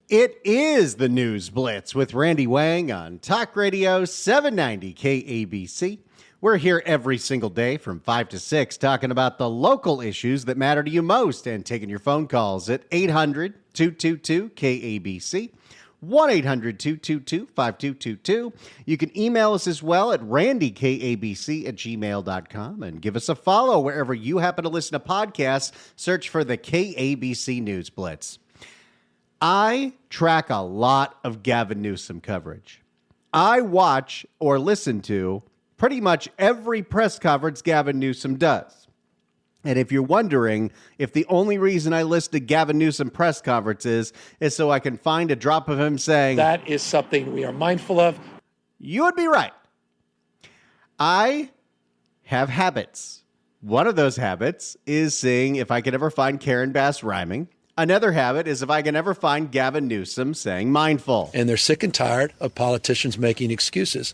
It is the News Blitz with Randy Wang on Talk Radio 790 KABC. We're here every single day from 5 to 6 talking about the local issues that matter to you most and taking your phone calls at 800-222-KABC, 1-800-222-5222. You can email us as well at randykabc@gmail.com and give us a follow wherever you happen to listen to podcasts. Search for the KABC News Blitz. I track a lot of Gavin Newsom coverage. I watch or listen to pretty much every press conference Gavin Newsom does. And if you're wondering if the only reason I listen to Gavin Newsom press conferences is so I can find a drop of him saying, "That is something we are mindful of," you would be right. I have habits. One of those habits is seeing if I could ever find Karen Bass rhyming. Another habit is if I can ever find Gavin Newsom saying mindful. And they're sick and tired of politicians making excuses.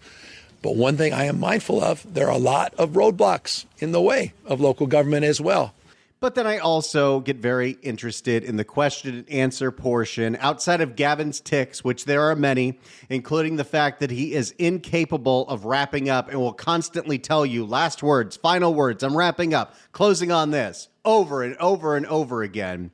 But one thing I am mindful of, there are a lot of roadblocks in the way of local government as well. But then I also get very interested in the question and answer portion outside of Gavin's tics, which there are many, including the fact that he is incapable of wrapping up and will constantly tell you last words, final words, I'm wrapping up, closing on this, over and over and over again.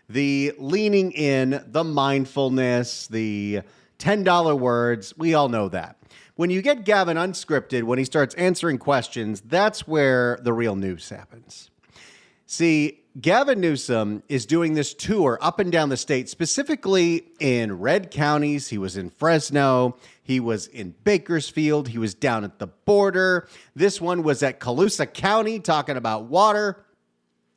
The leaning in, the mindfulness, the $10 words, we all know that. When you get Gavin unscripted, when he starts answering questions, that's where the real news happens. See, Gavin Newsom is doing this tour up and down the state, specifically in red counties. He was in Fresno. He was in Bakersfield. He was down at the border. This one was at Colusa County talking about water.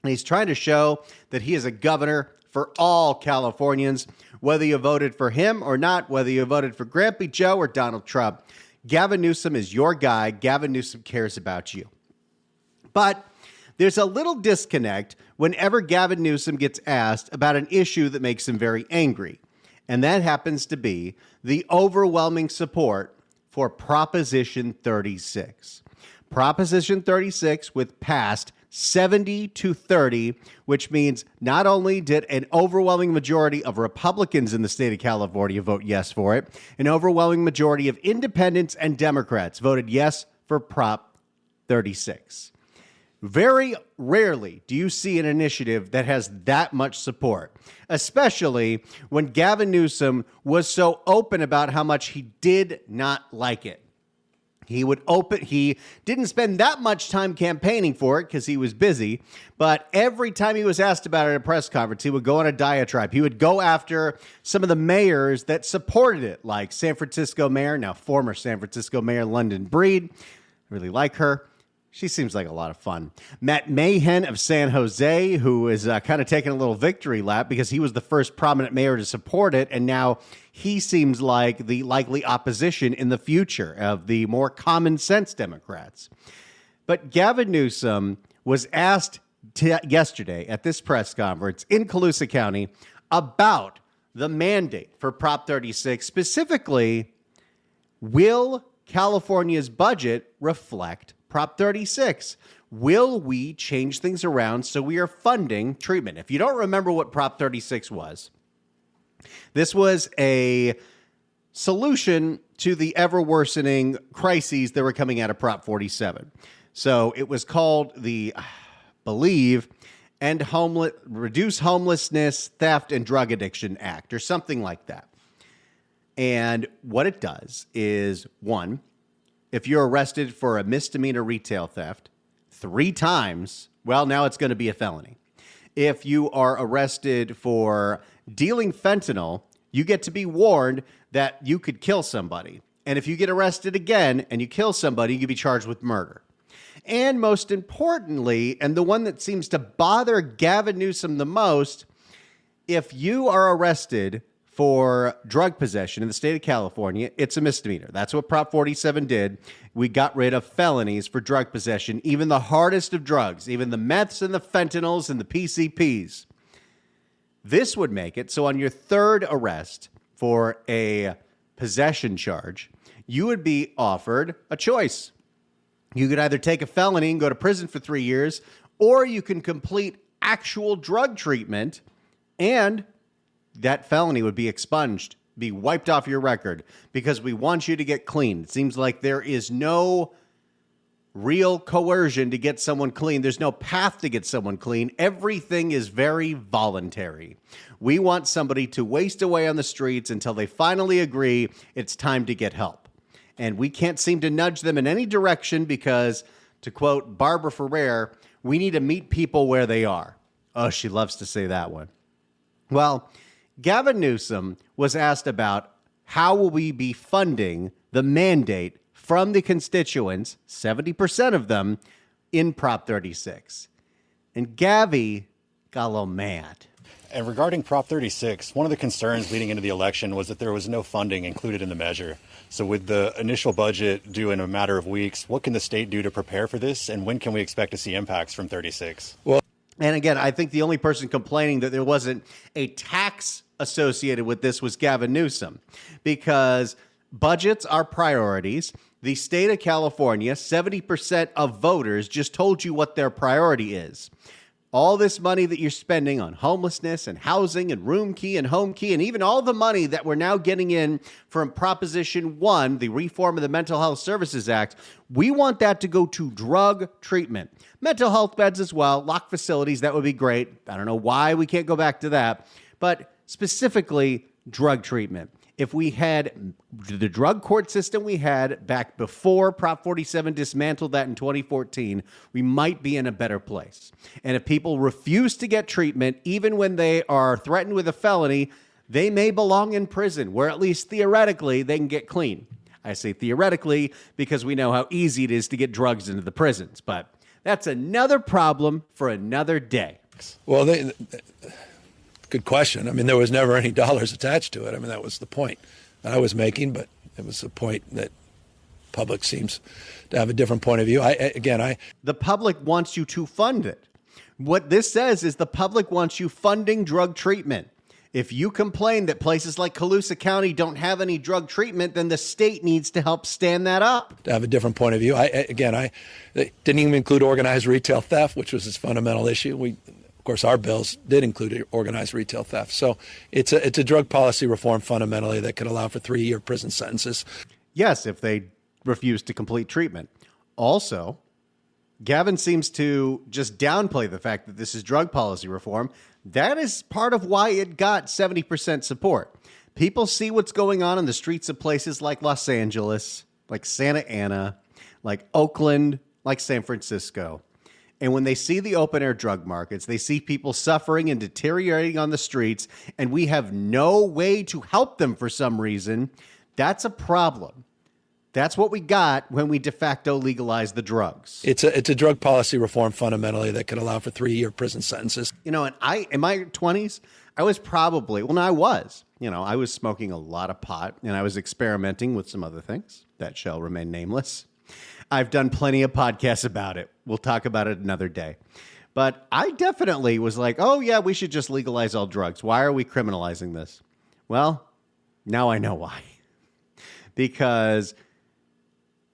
And he's trying to show that he is a governor for all Californians, whether you voted for him or not, whether you voted for Grampy Joe or Donald Trump. Gavin Newsom is your guy. Gavin Newsom cares about you. But there's a little disconnect whenever Gavin Newsom gets asked about an issue that makes him very angry. And that happens to be the overwhelming support for Proposition 36. Proposition 36 with passed 70-30, which means not only did an overwhelming majority of Republicans in the state of California vote yes for it, an overwhelming majority of independents and Democrats voted yes for Prop 36. Very rarely do you see an initiative that has that much support, especially when Gavin Newsom was so open about how much he did not like it. He didn't spend that much time campaigning for it because he was busy, but every time he was asked about it at a press conference, he would go on a diatribe. He would go after some of the mayors that supported it, like San Francisco Mayor, now former San Francisco Mayor London Breed. I really like her. She seems like a lot of fun. Matt Mahan of San Jose, who is kind of taking a little victory lap because he was the first prominent mayor to support it, and now he seems like the likely opposition in the future of the more common sense Democrats. But Gavin Newsom was asked yesterday at this press conference in Colusa County about the mandate for Prop 36, specifically, will California's budget reflect Prop 36? Will we change things around so we are funding treatment? If you don't remember what Prop 36 was, this was a solution to the ever-worsening crises that were coming out of Prop 47. So it was called the, Reduce Homelessness, Theft, and Drug Addiction Act, or something like that. And what it does is, one, if you're arrested for a misdemeanor retail theft 3 times, well, now it's going to be a felony. If you are arrested for dealing fentanyl, you get to be warned that you could kill somebody. And if you get arrested again and you kill somebody, you could be charged with murder. And most importantly, and the one that seems to bother Gavin Newsom the most, if you are arrested for drug possession in the state of California, it's a misdemeanor. That's what Prop 47 did. We got rid of felonies for drug possession, even the hardest of drugs, even the meths and the fentanyls and the PCPs. This would make it so on your third arrest for a possession charge, you would be offered a choice. You could either take a felony and go to prison for 3 years, or you can complete actual drug treatment and that felony would be expunged, be wiped off your record, because we want you to get clean. It seems like there is no real coercion to get someone clean. There's no path to get someone clean. Everything is very voluntary. We want somebody to waste away on the streets until they finally agree it's time to get help. And we can't seem to nudge them in any direction because, to quote Barbara Ferrer, we need to meet people where they are. Oh, she loves to say that one. Well, Gavin Newsom was asked about how will we be funding the mandate from the constituents, 70% of them, in Prop 36. And Gavin got a little mad. And regarding Prop 36, one of the concerns leading into the election was that there was no funding included in the measure. So with the initial budget due in a matter of weeks, what can the state do to prepare for this? And when can we expect to see impacts from 36? Well, and again, I think the only person complaining that there wasn't a tax associated with this was Gavin Newsom, because budgets are priorities. The state of California, 70% of voters just told you what their priority is. All this money that you're spending on homelessness and housing and room key and home key, and even all the money that we're now getting in from Proposition 1, the reform of the Mental Health Services Act, we want that to go to drug treatment. Mental health beds as well, locked facilities, that would be great. I don't know why we can't go back to that, but specifically drug treatment. If we had the drug court system we had back before Prop 47 dismantled that in 2014, we might be in a better place. And if people refuse to get treatment, even when they are threatened with a felony, they may belong in prison, where at least theoretically they can get clean. I say theoretically because we know how easy it is to get drugs into the prisons. But that's another problem for another day. Well, good question. I mean, there was never any dollars attached to it. I mean, that was the point that I was making, but it was a point that public seems to have a different point of view. The public wants you to fund it. What this says is the public wants you funding drug treatment. If you complain that places like Colusa County don't have any drug treatment, then the state needs to help stand that up. To have a different point of view. They didn't even include organized retail theft, which was its fundamental issue. Of course, our bills did include organized retail theft. So it's a drug policy reform fundamentally that could allow for 3-year prison sentences. Yes, if they refuse to complete treatment. Also, Gavin seems to just downplay the fact that this is drug policy reform. That is part of why it got 70% support. People see what's going on in the streets of places like Los Angeles, like Santa Ana, like Oakland, like San Francisco. And when they see the open air drug markets, they see people suffering and deteriorating on the streets, and we have no way to help them for some reason. That's a problem. That's what we got when we de facto legalized the drugs. It's a drug policy reform fundamentally that could allow for 3-year prison sentences. And in my 20s, I was I was smoking a lot of pot, and I was experimenting with some other things that shall remain nameless. I've done plenty of podcasts about it. We'll talk about it another day. But I definitely was like, oh, yeah, we should just legalize all drugs. Why are we criminalizing this? Well, now I know why. Because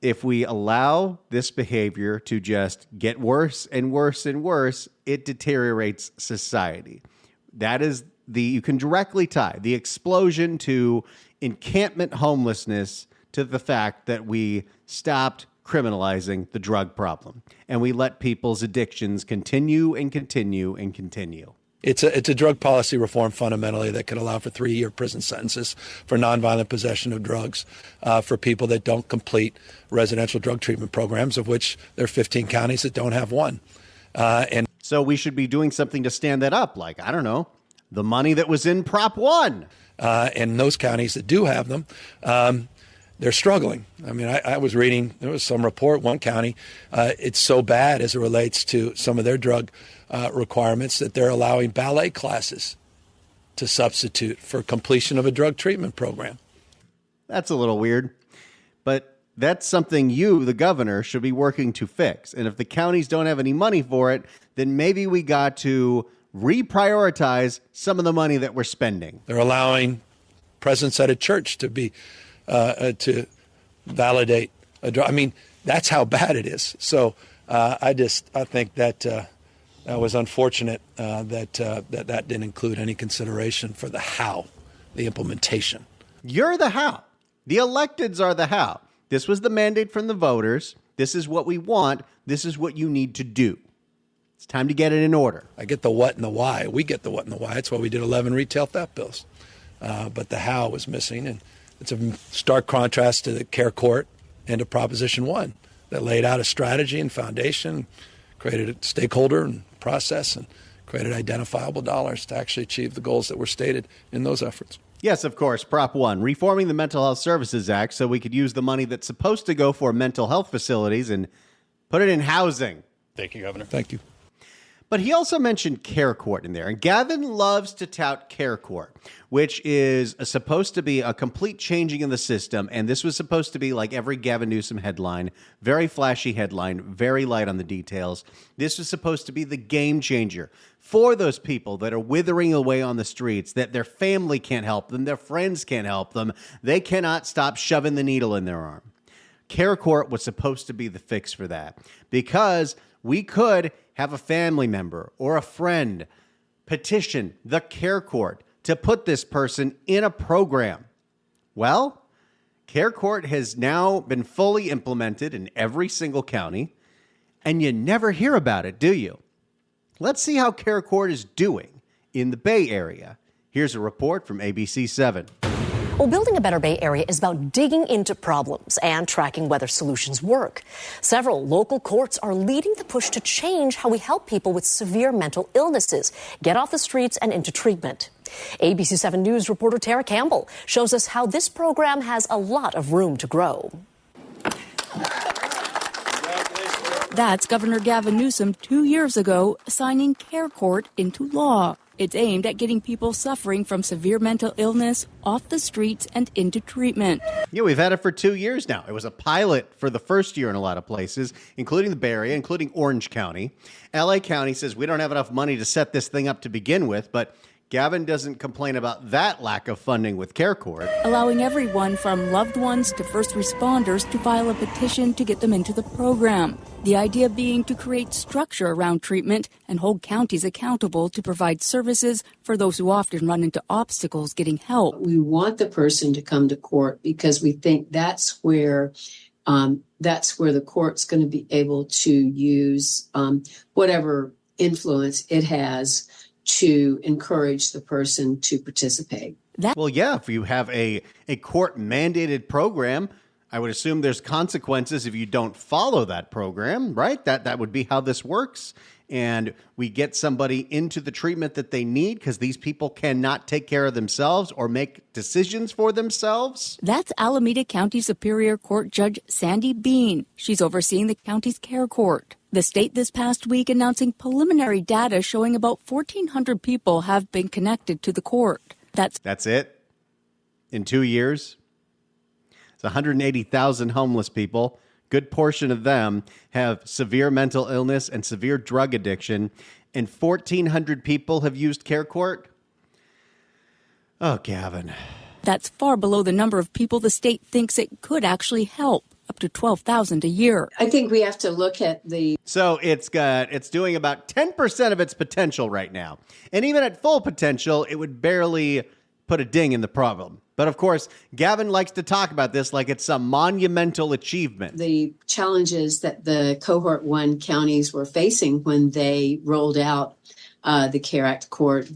if we allow this behavior to just get worse and worse and worse, it deteriorates society. That is you can directly tie the explosion to encampment homelessness to the fact that we stopped criminalizing the drug problem, and we let people's addictions continue and continue and continue. It's a drug policy reform fundamentally that could allow for 3-year prison sentences for nonviolent possession of drugs for people that don't complete residential drug treatment programs, of which there are 15 counties that don't have one. And so we should be doing something to stand that up, like, I don't know, the money that was in Prop 1. And those counties that do have them, they're struggling. I mean, I was reading, there was some report, one county, it's so bad as it relates to some of their drug requirements that they're allowing ballet classes to substitute for completion of a drug treatment program. That's a little weird, but that's something you, the governor, should be working to fix. And if the counties don't have any money for it, then maybe we got to reprioritize some of the money that we're spending. They're allowing presence at a church to be to validate a drug. I mean, that's how bad it is. So I think that That was unfortunate that didn't include any consideration for the how, the implementation. You're the how. The electeds are the how. This was the mandate from the voters. This is what we want. This is what you need to do. It's time to get it in order. I get the what and the why. We get the what and the why. That's why we did 11 retail theft bills. But the how was missing. And it's a stark contrast to the care court and to Proposition 1 that laid out a strategy and foundation, created a stakeholder and process, and created identifiable dollars to actually achieve the goals that were stated in those efforts. Yes, of course. Prop 1, reforming the Mental Health Services Act so we could use the money that's supposed to go for mental health facilities and put it in housing. Thank you, Governor. Thank you. But he also mentioned care court in there. And Gavin loves to tout care court, which is supposed to be a complete changing in the system. And this was supposed to be like every Gavin Newsom headline, very flashy headline, very light on the details. This was supposed to be the game changer for those people that are withering away on the streets, that their family can't help them, their friends can't help them. They cannot stop shoving the needle in their arm. Care court was supposed to be the fix for that, because we could have a family member or a friend petition the care court to put this person in a program. Well, care court has now been fully implemented in every single county, and you never hear about it, do you? Let's see how care court is doing in the Bay Area. Here's a report from ABC 7. Well, building a better Bay Area is about digging into problems and tracking whether solutions work. Several local courts are leading the push to change how we help people with severe mental illnesses get off the streets and into treatment. ABC 7 News reporter Tara Campbell shows us how this program has a lot of room to grow. That's Governor Gavin Newsom 2 years ago signing Care Court into law. It's aimed at getting people suffering from severe mental illness off the streets and into treatment. Yeah, we've had it for 2 years now. It was a pilot for the first year in a lot of places, including the Bay Area, including Orange County. LA County says we don't have enough money to set this thing up to begin with, but Gavin doesn't complain about that lack of funding with Care Court. Allowing everyone from loved ones to first responders to file a petition to get them into the program. The idea being to create structure around treatment and hold counties accountable to provide services for those who often run into obstacles getting help. We want the person to come to court because we think that's where the court's going to be able to use whatever influence it has to encourage the person to participate. Well, yeah, if you have a court-mandated program, I would assume there's consequences if you don't follow that program, right? That would be how this works. And we get somebody into the treatment that they need because these people cannot take care of themselves or make decisions for themselves. That's Alameda County Superior Court Judge Sandy Bean. She's overseeing the county's Care Court. The state this past week announcing preliminary data showing about 1,400 people have been connected to the court. That's it? In 2 years? It's 180,000 homeless people. Good portion of them have severe mental illness and severe drug addiction. And 1,400 people have used Care Court? Oh, Gavin. That's far below the number of people the state thinks it could actually help. Up to 12,000 a year. I think we have to look at the... So it's doing about 10% of its potential right now. And even at full potential, it would barely put a ding in the problem. But of course, Gavin likes to talk about this like it's some monumental achievement. The challenges that the Cohort 1 counties were facing when they rolled out the CARE Act court,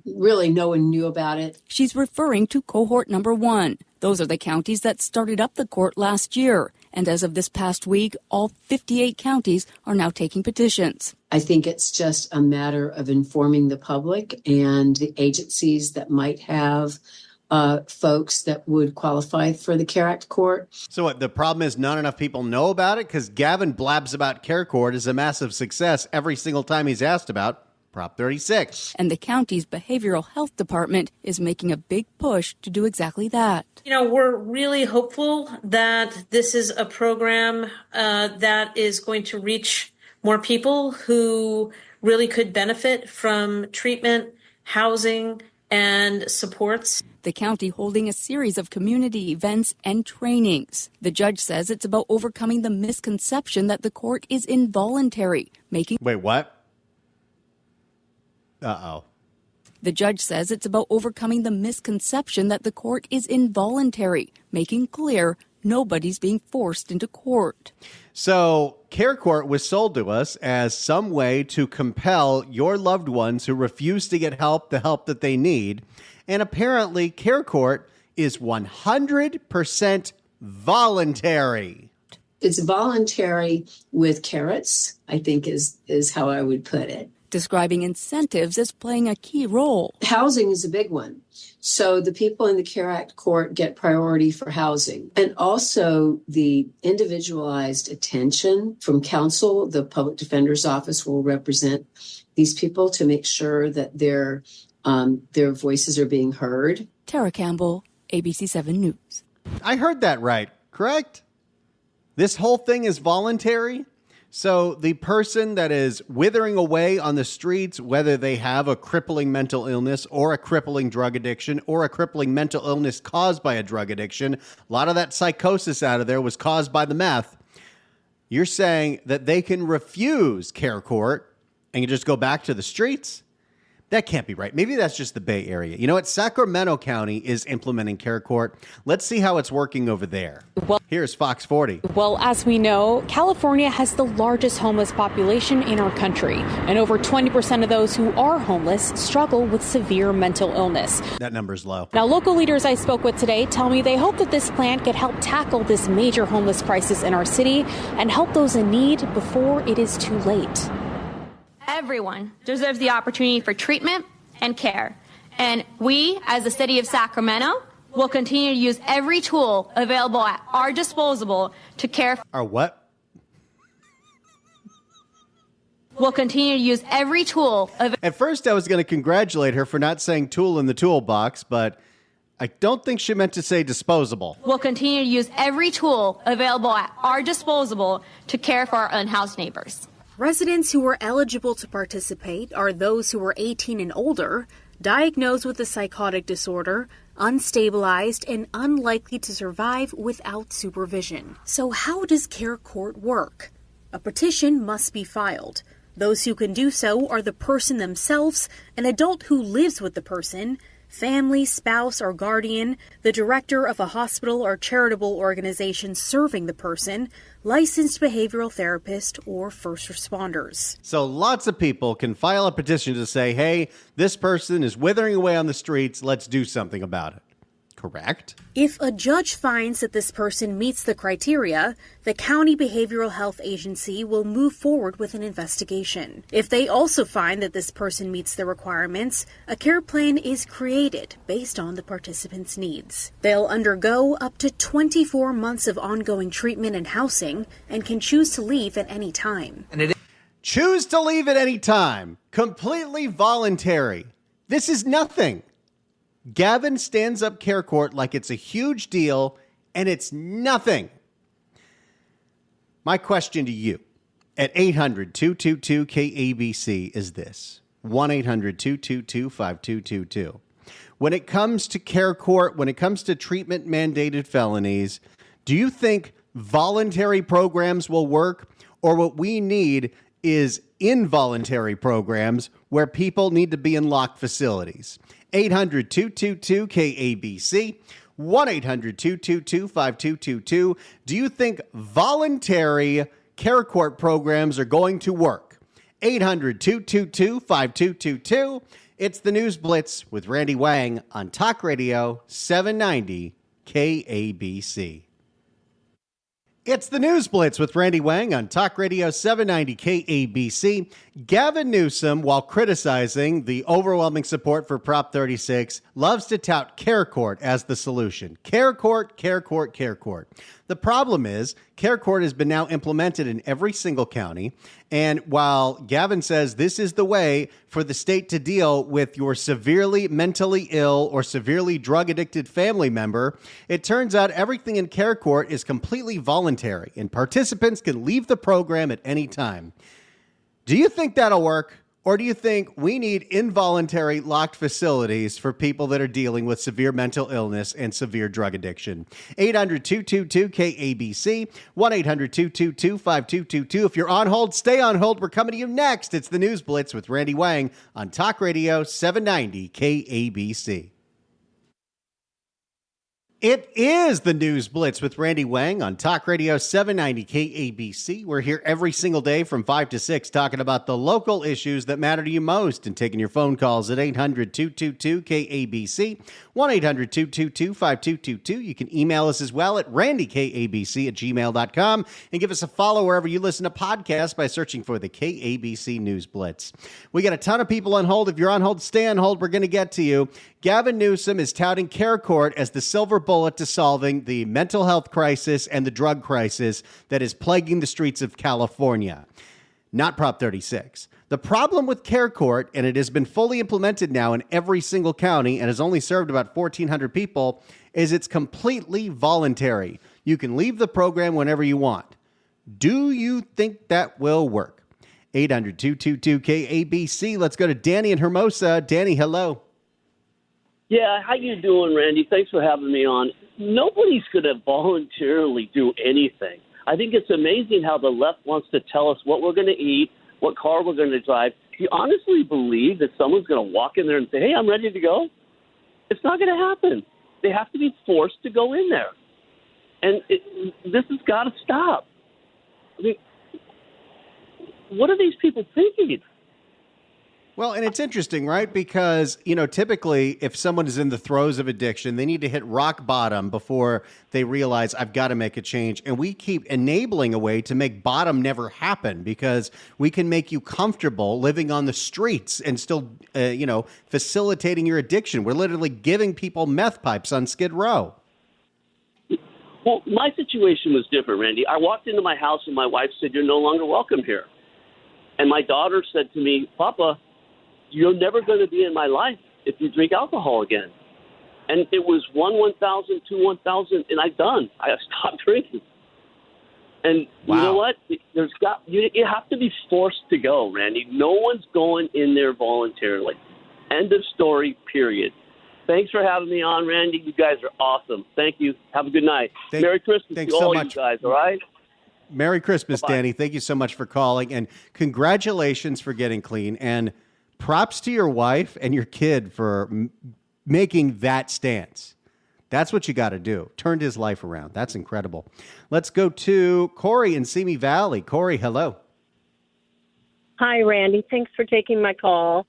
really no one knew about it. She's referring to Cohort number 1. Those are the counties that started up the court last year. And as of this past week, all 58 counties are now taking petitions. I think it's just a matter of informing the public and the agencies that might have folks that would qualify for the CARE Act court. So what, the problem is not enough people know about it? Because Gavin blabs about CARE Court as a massive success every single time he's asked about Prop 36. And the county's behavioral health department is making a big push to do exactly that. You know, we're really hopeful that this is a program that is going to reach more people who really could benefit from treatment, housing, and supports. The county holding a series of community events and trainings. The judge says it's about overcoming the misconception that the court is involuntary, making... Wait, what? Uh-oh. The judge says it's about overcoming the misconception that the court is involuntary, making clear nobody's being forced into court. So, Care Court was sold to us as some way to compel your loved ones who refuse to get help, the help that they need. And apparently, Care Court is 100% voluntary. It's voluntary with carrots, I think is how I would put it. Describing incentives as playing a key role. Housing is a big one. So the people in the CARE Act court get priority for housing. And also the individualized attention from counsel. The public defender's office will represent these people to make sure that their voices are being heard. Tara Campbell, ABC 7 News. I heard that right, correct? This whole thing is voluntary? So the person that is withering away on the streets, whether they have a crippling mental illness or a crippling drug addiction or a crippling mental illness caused by a drug addiction, a lot of that psychosis out of there was caused by the meth. You're saying that they can refuse Care Court and can just go back to the streets? That can't be right. Maybe that's just the Bay Area. You know what? Sacramento County is implementing Care Court. Let's see how it's working over there. Here's Fox 40. Well, as we know, California has the largest homeless population in our country, and over 20% of those who are homeless struggle with severe mental illness. That number's low. Now, local leaders I spoke with today tell me they hope that this plan could help tackle this major homeless crisis in our city and help those in need before it is too late. Everyone deserves the opportunity for treatment and care. And we, as the city of Sacramento, will continue to use every tool available at our disposal to care for. Our what? We'll continue to use every tool. At first, I was going to congratulate her for not saying tool in the toolbox, but I don't think she meant to say disposable. We'll continue to use every tool available at our disposal to care for our unhoused neighbors. Residents who are eligible to participate are those who are 18 and older, diagnosed with a psychotic disorder, unstabilized, and unlikely to survive without supervision. So how does Care Court work? A petition must be filed. Those who can do so are the person themselves, an adult who lives with the person, family, spouse, or guardian, the director of a hospital or charitable organization serving the person, licensed behavioral therapist, or first responders. So lots of people can file a petition to say, hey, this person is withering away on the streets. Let's do something about it. Correct? If a judge finds that this person meets the criteria, the County Behavioral Health Agency will move forward with an investigation. If they also find that this person meets the requirements, a care plan is created based on the participant's needs. They'll undergo up to 24 months of ongoing treatment and housing and can choose to leave at any time. Choose to leave at any time. Completely voluntary. This is nothing. Gavin stands up Care Court like it's a huge deal, and it's nothing. My question to you at 800-222-KABC is this. 1-800-222-5222. When it comes to Care Court, when it comes to treatment-mandated felonies, do you think voluntary programs will work, or what we need is involuntary programs where people need to be in locked facilities? 800-222-KABC, 1-800-222-5222. Do you think voluntary Care Court programs are going to work? 800-222-5222. It's the News Blitz with Randy Wang on Talk Radio 790 KABC. It's the News Blitz with Randy Wang on Talk Radio 790 KABC. Gavin Newsom, while criticizing the overwhelming support for Prop 36, loves to tout Care Court as the solution. Care Court, Care Court, Care Court. The problem is Care Court has been now implemented in every single county. And while Gavin says this is the way for the state to deal with your severely mentally ill or severely drug addicted family member, it turns out everything in Care Court is completely voluntary and participants can leave the program at any time. Do you think that'll work? Or do you think we need involuntary locked facilities for people that are dealing with severe mental illness and severe drug addiction? 800-222-KABC, 1-800-222-5222. If you're on hold, stay on hold. We're coming to you next. It's the News Blitz with Randy Wang on Talk Radio 790 KABC. It is the News Blitz with Randy Wang on Talk Radio 790 KABC. We're here every single day from 5 to 6 talking about the local issues that matter to you most and taking your phone calls at 800-222-KABC, 1-800-222-5222. You can email us as well at randykabc@gmail.com and give us a follow wherever you listen to podcasts by searching for the KABC News Blitz. We got a ton of people on hold. If you're on hold, stay on hold. We're going to get to you. Gavin Newsom is touting Care Court as the silver bullet to solving the mental health crisis and the drug crisis that is plaguing the streets of California. Not Prop 36. The problem with Care Court, and it has been fully implemented now in every single county and has only served about 1,400 people, is it's completely voluntary. You can leave the program whenever you want. Do you think that will work? 800-222-KABC. Let's go to Danny in Hermosa. Danny, hello. Yeah, how you doing, Randy? Thanks for having me on. Nobody's going to voluntarily do anything. I think it's amazing how the left wants to tell us what we're going to eat, what car we're going to drive. Do you honestly believe that someone's going to walk in there and say, hey, I'm ready to go? It's not going to happen. They have to be forced to go in there. And this has got to stop. I mean, what are these people thinking? Well, and it's interesting, right? Because, typically if someone is in the throes of addiction, they need to hit rock bottom before they realize I've got to make a change. And we keep enabling a way to make bottom never happen because we can make you comfortable living on the streets and still, facilitating your addiction. We're literally giving people meth pipes on Skid Row. Well, my situation was different, Randy. I walked into my house and my wife said, you're no longer welcome here. And my daughter said to me, Papa, you're never going to be in my life if you drink alcohol again. And it was 1,000, 2, 1,000, and I stopped drinking. And wow. You know what? You have to be forced to go, Randy. No one's going in there voluntarily. End of story, period. Thanks for having me on, Randy. You guys are awesome. Thank you. Have a good night. Merry Christmas to all you guys, all right? Merry Christmas, Bye-bye. Danny. Thank you so much for calling, and congratulations for getting clean. And props to your wife and your kid for making that stance. That's what you got to do. Turned his life around. That's incredible. Let's go to Corey in Simi Valley. Corey, hello. Hi, Randy. Thanks for taking my call.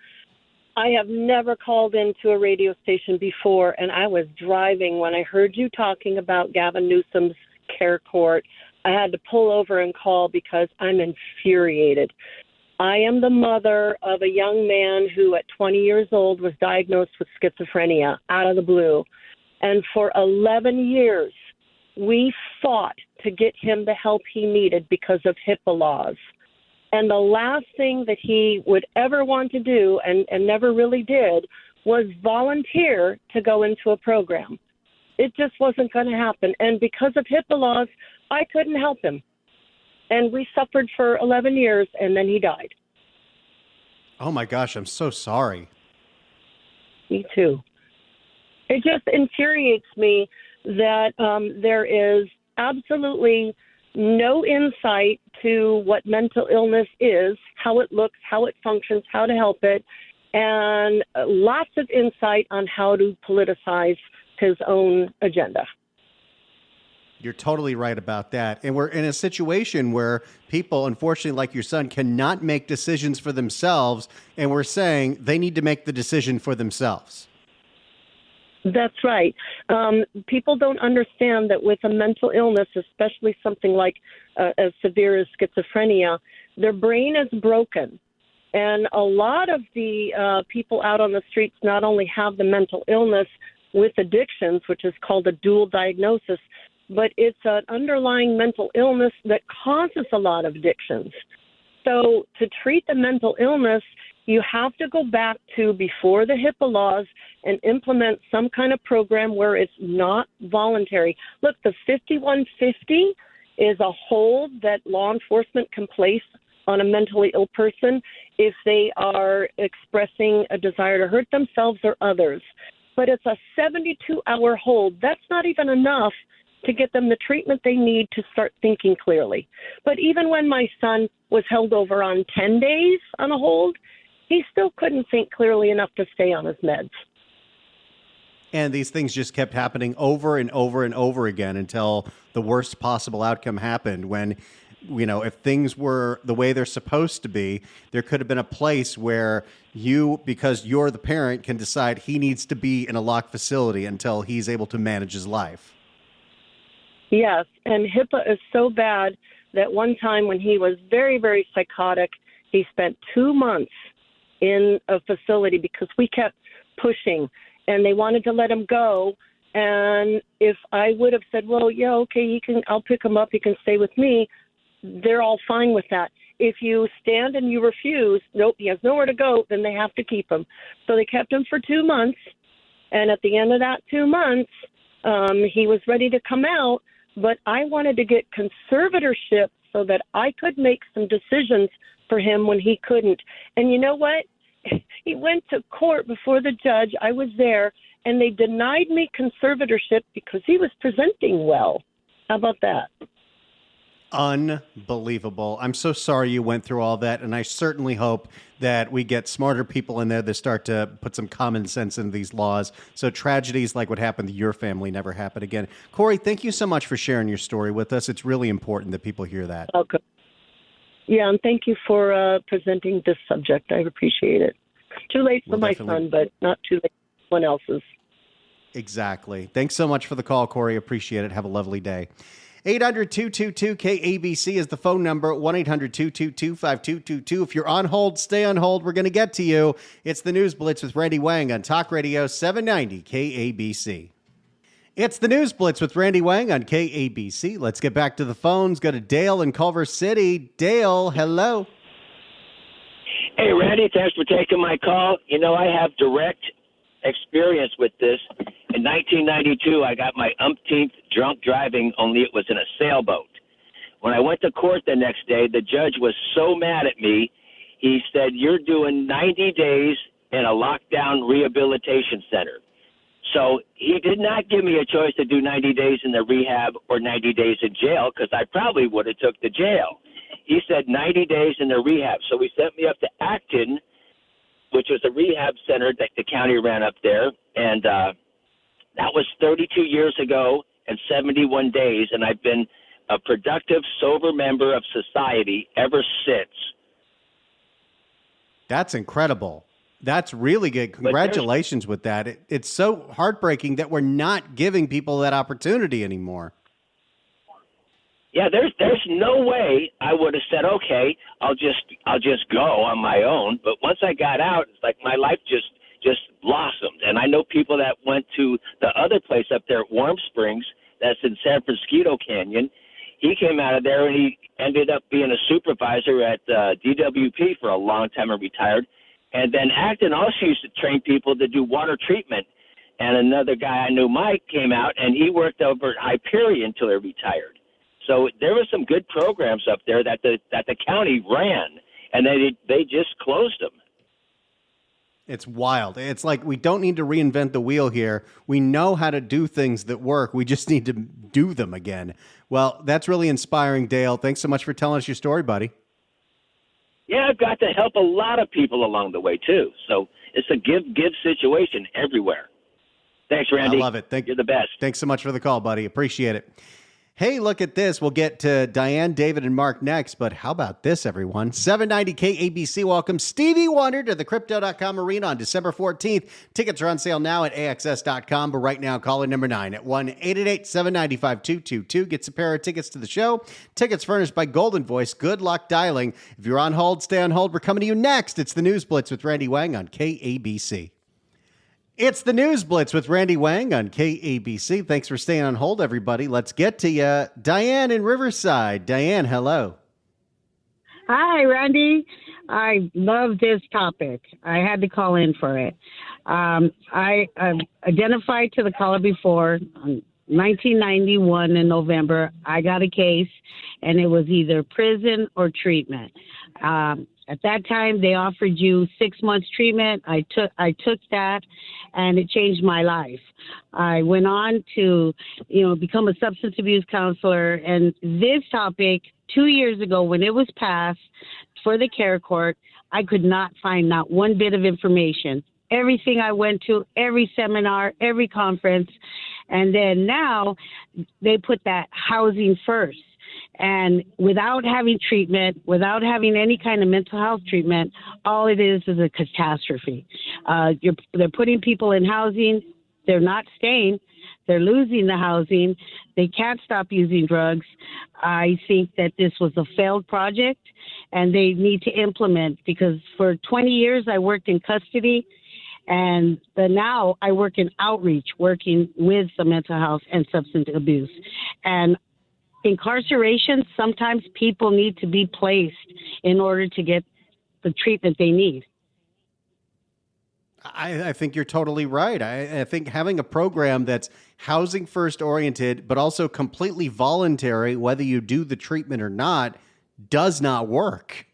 I have never called into a radio station before, and I was driving when I heard you talking about Gavin Newsom's Care Court. I had to pull over and call because I'm infuriated. I am the mother of a young man who at 20 years old was diagnosed with schizophrenia out of the blue. And for 11 years, we fought to get him the help he needed because of HIPAA laws. And the last thing that he would ever want to do, and never really did, was volunteer to go into a program. It just wasn't going to happen. And because of HIPAA laws, I couldn't help him. And we suffered for 11 years, and then he died. Oh, my gosh. I'm so sorry. Me too. It just infuriates me that there is absolutely no insight to what mental illness is, how it looks, how it functions, how to help it, and lots of insight on how to politicize his own agenda. You're totally right about that. And we're in a situation where people, unfortunately, like your son, cannot make decisions for themselves. And we're saying they need to make the decision for themselves. That's right. People don't understand that with a mental illness, especially something like as severe as schizophrenia, their brain is broken. And a lot of the people out on the streets not only have the mental illness with addictions, which is called a dual diagnosis, but it's an underlying mental illness that causes a lot of addictions. So to treat the mental illness, you have to go back to before the HIPAA laws and implement some kind of program where it's not voluntary. Look, the 5150 is a hold that law enforcement can place on a mentally ill person if they are expressing a desire to hurt themselves or others. But it's a 72-hour hold. That's not even enough to get them the treatment they need to start thinking clearly. But even when my son was held over on 10 days on a hold, he still couldn't think clearly enough to stay on his meds. And these things just kept happening over and over and over again until the worst possible outcome happened when, if things were the way they're supposed to be, there could have been a place where you, because you're the parent, can decide he needs to be in a locked facility until he's able to manage his life. Yes, and HIPAA is so bad that one time when he was very, very psychotic, he spent 2 months in a facility because we kept pushing. And they wanted to let him go. And if I would have said, well, yeah, okay, I'll pick him up. He can stay with me. They're all fine with that. If you stand and you refuse, nope, he has nowhere to go, then they have to keep him. So they kept him for 2 months. And at the end of that 2 months, he was ready to come out. But I wanted to get conservatorship so that I could make some decisions for him when he couldn't. And you know what? He went to court before the judge. I was there, and they denied me conservatorship because he was presenting well. How about that? Unbelievable. I'm so sorry you went through all that, and I certainly hope that we get smarter people in there that start to put some common sense in these laws so tragedies like what happened to your family never happen again. Corey, thank you so much for sharing your story with us. It's really important that people hear that. Okay. Yeah, and thank you for presenting this subject. I appreciate it. Too late for my son, but not too late for someone else's. Exactly. Thanks so much for the call, Corey. Appreciate it. Have a lovely day. 800-222-KABC is the phone number, 1-800-222-5222. If you're on hold, stay on hold. We're going to get to you. It's the News Blitz with Randy Wang on Talk Radio 790 KABC. It's the News Blitz with Randy Wang on KABC. Let's get back to the phones. Go to Dale in Culver City. Dale, hello. Hey, Randy, thanks for taking my call. I have direct experience with this. In 1992, I got my umpteenth drunk driving, only it was in a sailboat. When I went to court the next day, the judge was so mad at me, he said, you're doing 90 days in a lockdown rehabilitation center. So he did not give me a choice to do 90 days in the rehab or 90 days in jail because I probably would have took the jail. He said 90 days in the rehab. So he sent me up to Acton, which was a rehab center that the county ran up there. And that was 32 years ago and 71 days. And I've been a productive, sober member of society ever since. That's incredible. That's really good. Congratulations with that. It's so heartbreaking that we're not giving people that opportunity anymore. Yeah, there's no way I would have said, okay, I'll just go on my own. But once I got out, it's like my life just blossomed. And I know people that went to the other place up there at Warm Springs, that's in San Francisco Canyon. He came out of there and he ended up being a supervisor at DWP for a long time and retired. And then Acton also used to train people to do water treatment. And another guy I knew, Mike, came out and he worked over at Hyperion until he retired. So there were some good programs up there that the county ran, and they just closed them. It's wild. It's like we don't need to reinvent the wheel here. We know how to do things that work. We just need to do them again. Well, that's really inspiring, Dale. Thanks so much for telling us your story, buddy. Yeah, I've got to help a lot of people along the way, too. So it's a give situation everywhere. Thanks, Randy. I love it. You're the best. Thanks so much for the call, buddy. Appreciate it. Hey, look at this. We'll get to Diane, David, and Mark next, but how about this, everyone? 790 KABC welcomes Stevie Wonder to the Crypto.com Arena on December 14th. Tickets are on sale now at AXS.com, but right now, caller number 9 at 1-888-795-222 gets a pair of tickets to the show. Tickets furnished by Golden Voice. Good luck dialing. If you're on hold, stay on hold. We're coming to you next. It's the News Blitz with Randy Wang on KABC. It's the News Blitz with Randy Wang on KABC. Thanks for staying on hold, everybody. Let's get to you. Diane in Riverside. Diane, hello. Hi, Randy. I love this topic. I had to call in for it. I identified to the caller before. 1991 in November, I got a case, and it was either prison or treatment. At that time, they offered you 6 months treatment. I took that, and it changed my life. I went on to, become a substance abuse counselor. And this topic, 2 years ago, when it was passed for the care court, I could not find not one bit of information. Everything I went to, every seminar, every conference, and then now they put that housing first. And without having treatment, without having any kind of mental health treatment, all it is a catastrophe. They're putting people in housing. They're not staying. They're losing the housing. They can't stop using drugs. I think that this was a failed project, and they need to implement, because for 20 years I worked in custody, and now I work in outreach, working with the mental health and substance abuse. And incarceration, sometimes people need to be placed in order to get the treatment they need. I think you're totally right. I think having a program that's housing first oriented, but also completely voluntary, whether you do the treatment or not, does not work.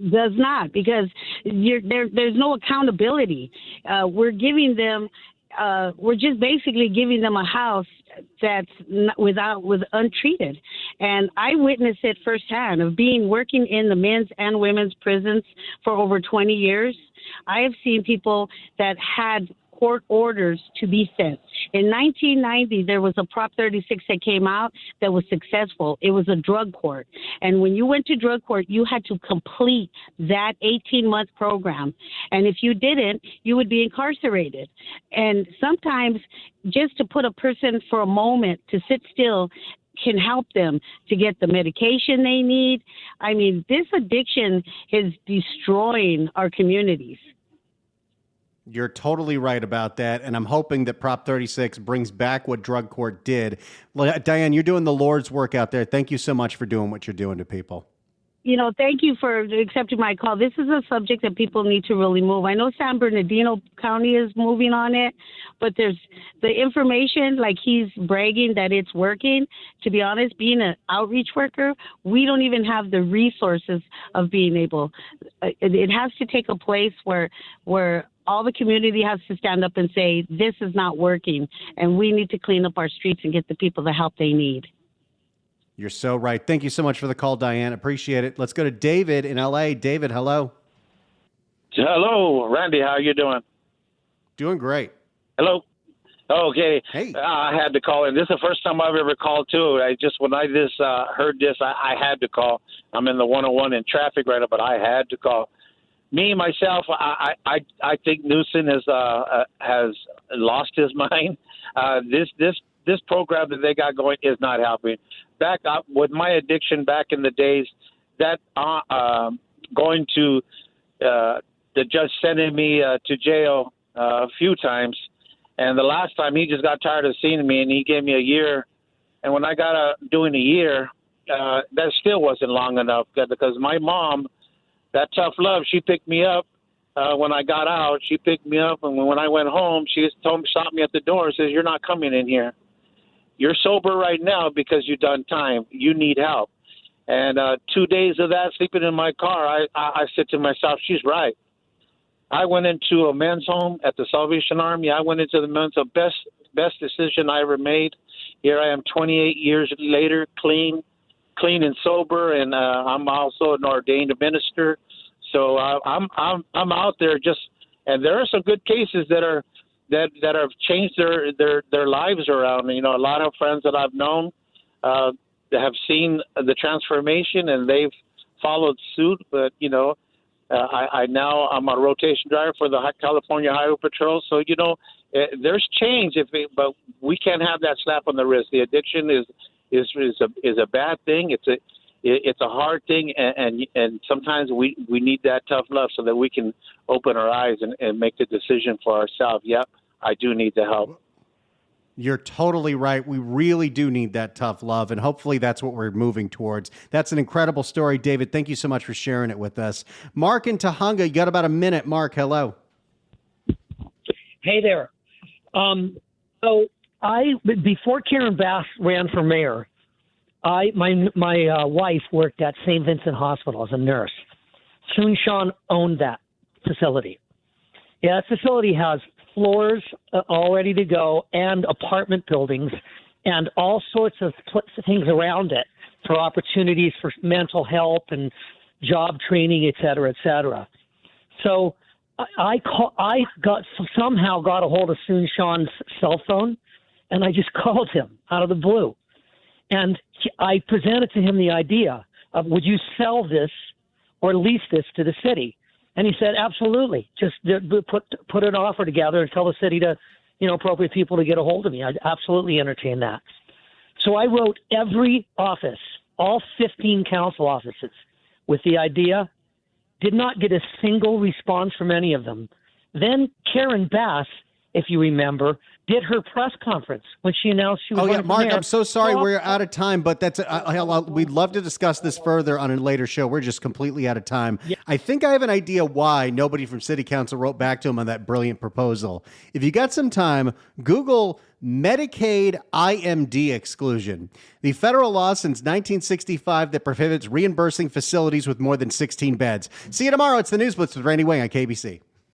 Does not, because there's no accountability. We're giving them, we're just basically giving them a house that's with untreated. And I witnessed it firsthand of working in the men's and women's prisons for over 20 years. I have seen people that had court orders to be sent. In 1990, there was a Prop 36 that came out that was successful. It was a drug court. And when you went to drug court, you had to complete that 18-month program. And if you didn't, you would be incarcerated. And sometimes just to put a person for a moment to sit still can help them to get the medication they need. I mean, this addiction is destroying our communities. You're totally right about that, and I'm hoping that Prop 36 brings back what drug court did. Diane, you're doing the Lord's work out there. Thank you so much for doing what you're doing to people. Thank you for accepting my call. This is a subject that people need to really move. I know San Bernardino County is moving on it, but there's the information, like he's bragging that it's working. To be honest, being an outreach worker, we don't even have the resources of being able. It has to take a place where all the community has to stand up and say, this is not working, and we need to clean up our streets and get the people the help they need. You're so right. Thank you so much for the call, Diane. Appreciate it. Let's go to David in L.A. David, hello. Hello, Randy. How are you doing? Doing great. Hello. Okay. Hey. I had to call in. This is the first time I've ever called, too. When I heard this, I had to call. I'm in the 101 in traffic right now, but I had to call. Me, myself, I think Newsom has lost his mind. This program that they got going is not helping. Back up with my addiction back in the days, that going to the judge sending me to jail a few times, and the last time he just got tired of seeing me and he gave me a year. And when I got doing a year, that still wasn't long enough, because my mom, that tough love, she picked me up when I got out. She picked me up, and when I went home, she just stopped me at the door and says, "You're not coming in here. You're sober right now because you've done time. You need help." And 2 days of that, sleeping in my car, I said to myself, she's right. I went into a men's home at the Salvation Army. I went into the men's home. Best decision I ever made. Here I am 28 years later, clean and sober, and I'm also an ordained minister. So I'm out there and there are some good cases that have changed their lives around. A lot of friends that I've known have seen the transformation and they've followed suit. But I'm a rotation driver for the California Highway Patrol. So there's change. But we can't have that slap on the wrist. The addiction is a bad thing. It's a hard thing, and sometimes we need that tough love so that we can open our eyes and make the decision for ourselves. Yep, I do need the help. You're totally right. We really do need that tough love, and hopefully that's what we're moving towards. That's an incredible story, David. Thank you so much for sharing it with us. Mark in Tahunga, you got about a minute. Mark, hello. Hey there. So before Karen Bass ran for mayor, my wife worked at St. Vincent Hospital as a nurse. Soon-Shawn owned that facility. Yeah, that facility has floors all ready to go and apartment buildings and all sorts of things around it for opportunities for mental health and job training, et cetera, et cetera. So I somehow got a hold of Soon-Shawn's cell phone, and I just called him out of the blue. And I presented to him the idea of, would you sell this or lease this to the city? And he said, absolutely. Just put an offer together and tell the city to, appropriate people to get a hold of me. I'd absolutely entertain that. So I wrote every office, all 15 council offices, with the idea, did not get a single response from any of them. Then Karen Bass, if you remember, did her press conference when she announced she was running for Mark, mayor. I'm so sorry we're out of time, but we'd love to discuss this further on a later show. We're just completely out of time. Yeah. I think I have an idea why nobody from City Council wrote back to him on that brilliant proposal. If you got some time, Google Medicaid IMD exclusion, the federal law since 1965 that prohibits reimbursing facilities with more than 16 beds. See you tomorrow. It's the News Blitz with Randy Wang on KBC.